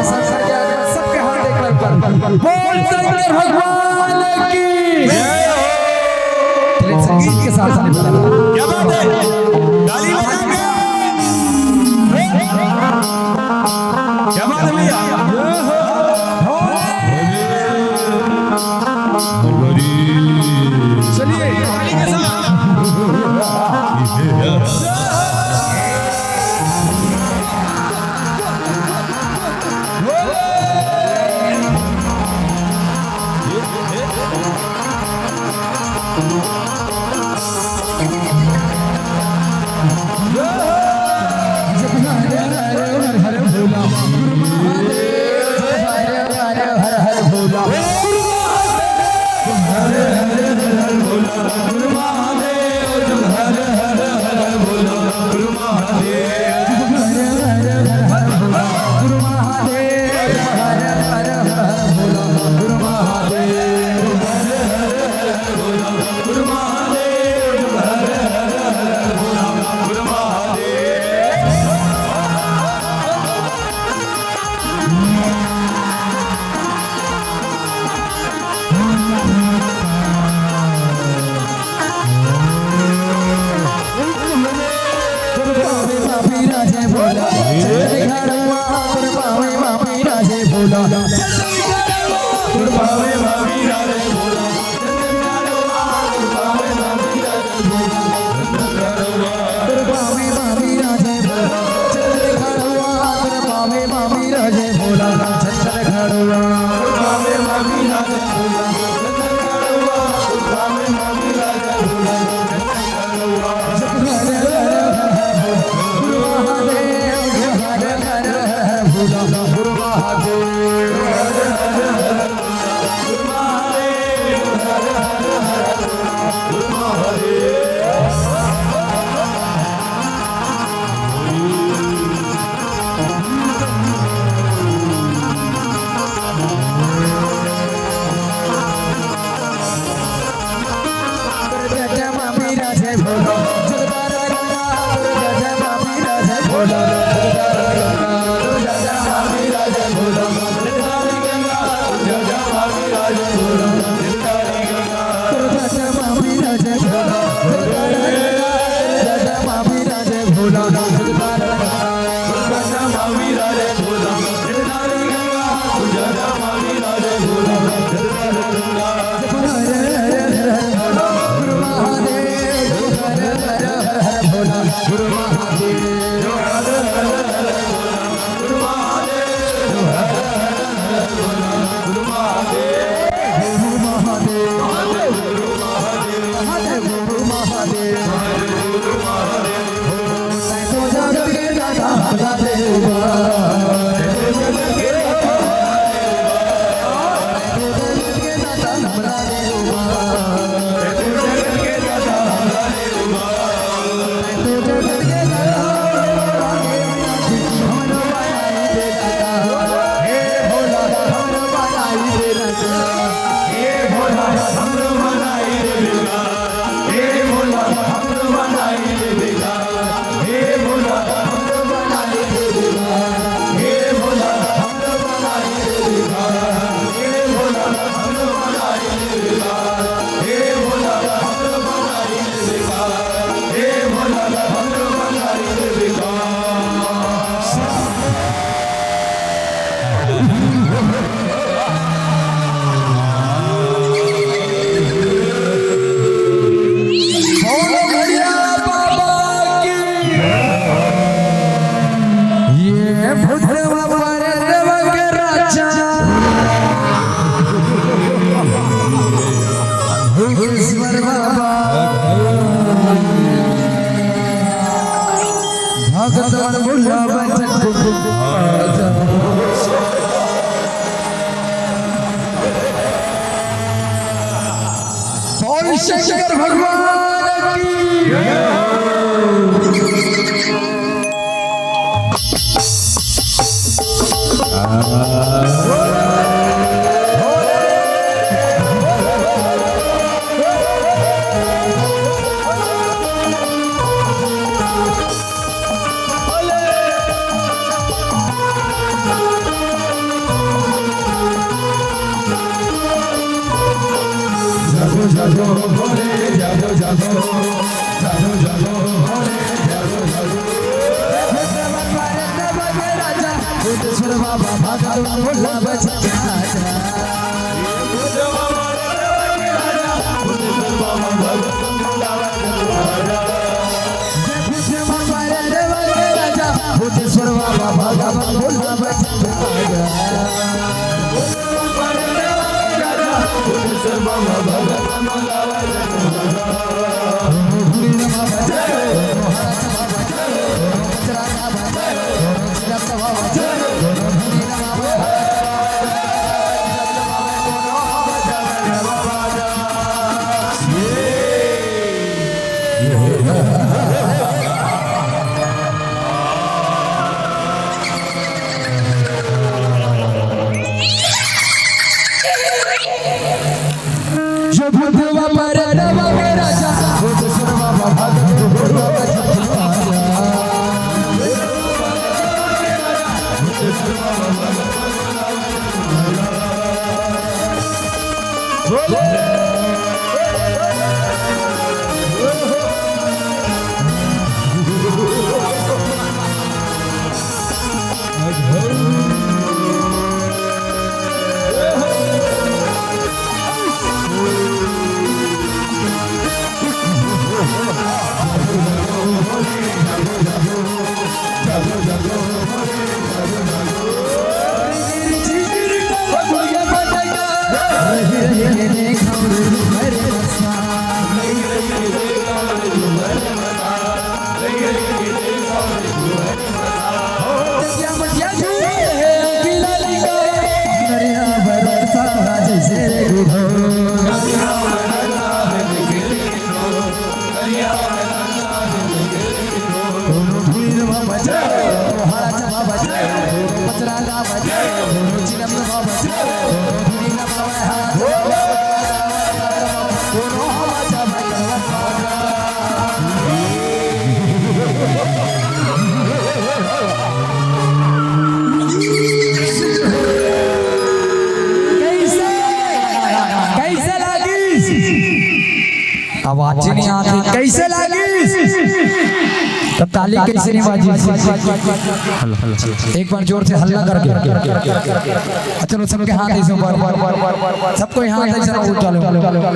सबके हाथ एक बार बोल शंकर भगवान की संगीत के साथ क्या बात है ताली बजाएंगे क्या बात है भैया चलिए ताली के साथ शंकर भगवान की जागो भोले जागो जागो जागो जागो भोले जागो जागो राजा बुद्धेश्वर बाबा भगवान भोला बचा बुद्धेश्वर बाबा भगवान भोला बचा आवाज नहीं आती कैसे लगी तब ताली कैसे नहीं बाजी एक बार जोर से हल्ला करके चलो सबके हाथ ऐसे ऊपर सबको हाथ ऐसे उठा लो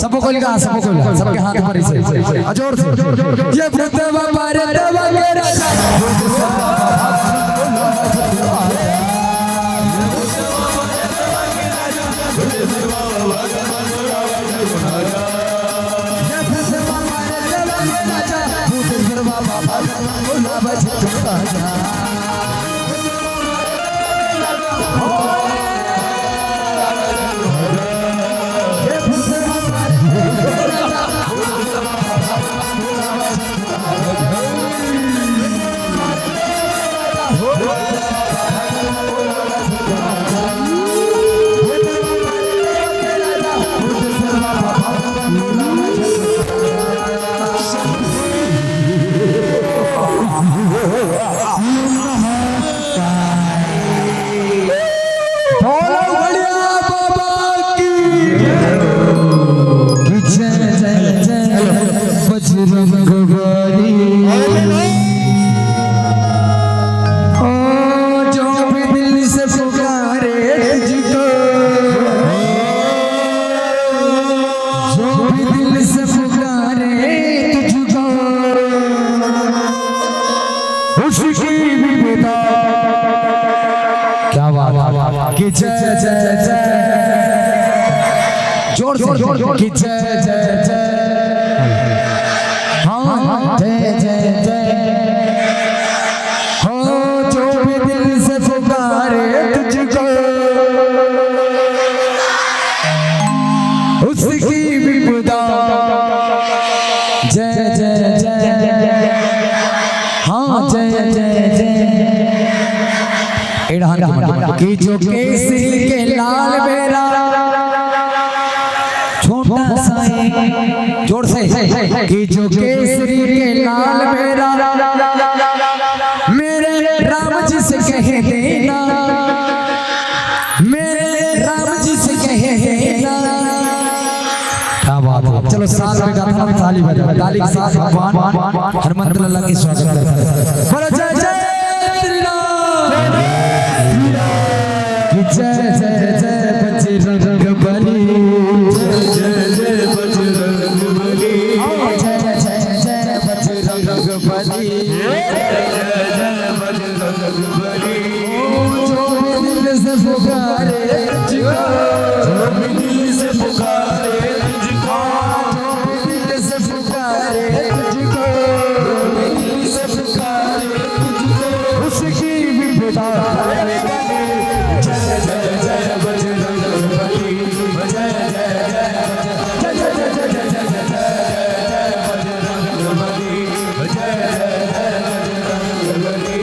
सबको कोई का सबको सबके हाथ ऊपर ऐसे जोर से ये वृंदावन बाबा के राजा जोर से कि जय जय जय हाँ जय जय जय हो जो भी दिल से पुकारे तुझको उसकी विपदा जय जय जय हाँ जय जय जय कि जो केसरी के लाल मेरा छोटा सा जोर से कि जो केसरी के लाल मेरा मेरे राम जी से कह देना मेरे राम जी से कह देना क्या बात है ताली बजा ताली के साथ भगवान हनुमंत लाला की स्वागत करता है। बोलो जय जय श्री राम, जय जय जय बजरंग बली, जय जय बजरंग बली, जय जय जय बजरंग बली, जय जय बजरंग बली। जो भी दिल से पुकारे तुझको, जो भी दिल से पुकारे तुझको, जो भी दिल से पुकारे तुझको, जो भी दिल से पुकारे तुझको, उसकी भी बेटा जय जय जय बजरंग बली, जय जय जय जय जय जय जय जय जय जय बजरंग बली, जय जय बजरंग बली।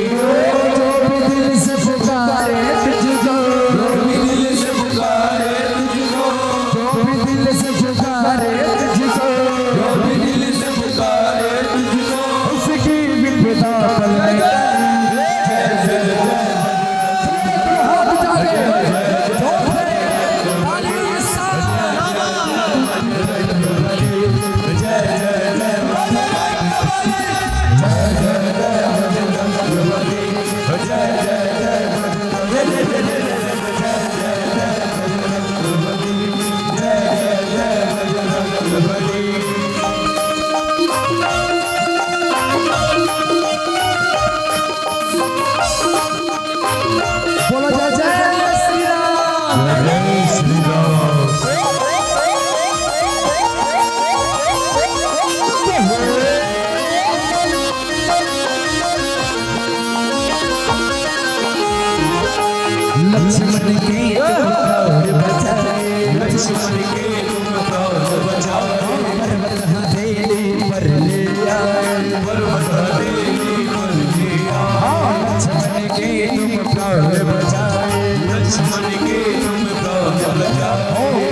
जो भी दिल से पुकारे तुझको, जो भी दिल से पुकारे तुझको, जो भी दिल से पुकारे तुझको, जो भी दिल से पुकारे तुझको, उसकी भी बेटा बोलो जय जय श्री राम, जय श्री राम। लक्ष्मण के तुम बचाए, लक्ष्मण के तुम बचाए, पर्वत हथेली पर ले आए, पर्वत हथेली पर ले आए। लक्ष्मण के तुम बचाए, लक्ष्मण के तुम बचाए,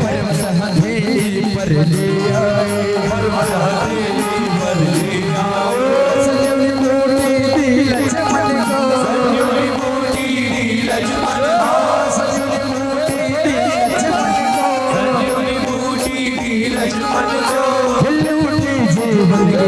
पर्वत हथेली पर ले आए, पर्वत हथेली पर ले आए। संजीवनी बूटी दी लक्ष्मण को, संजीवनी बूटी दी लक्ष्मण को, संजीवनी बूटी दी लक्ष्मण को, संजीवनी बूटी दी लक्ष्मण को। खिल उठी जीवन की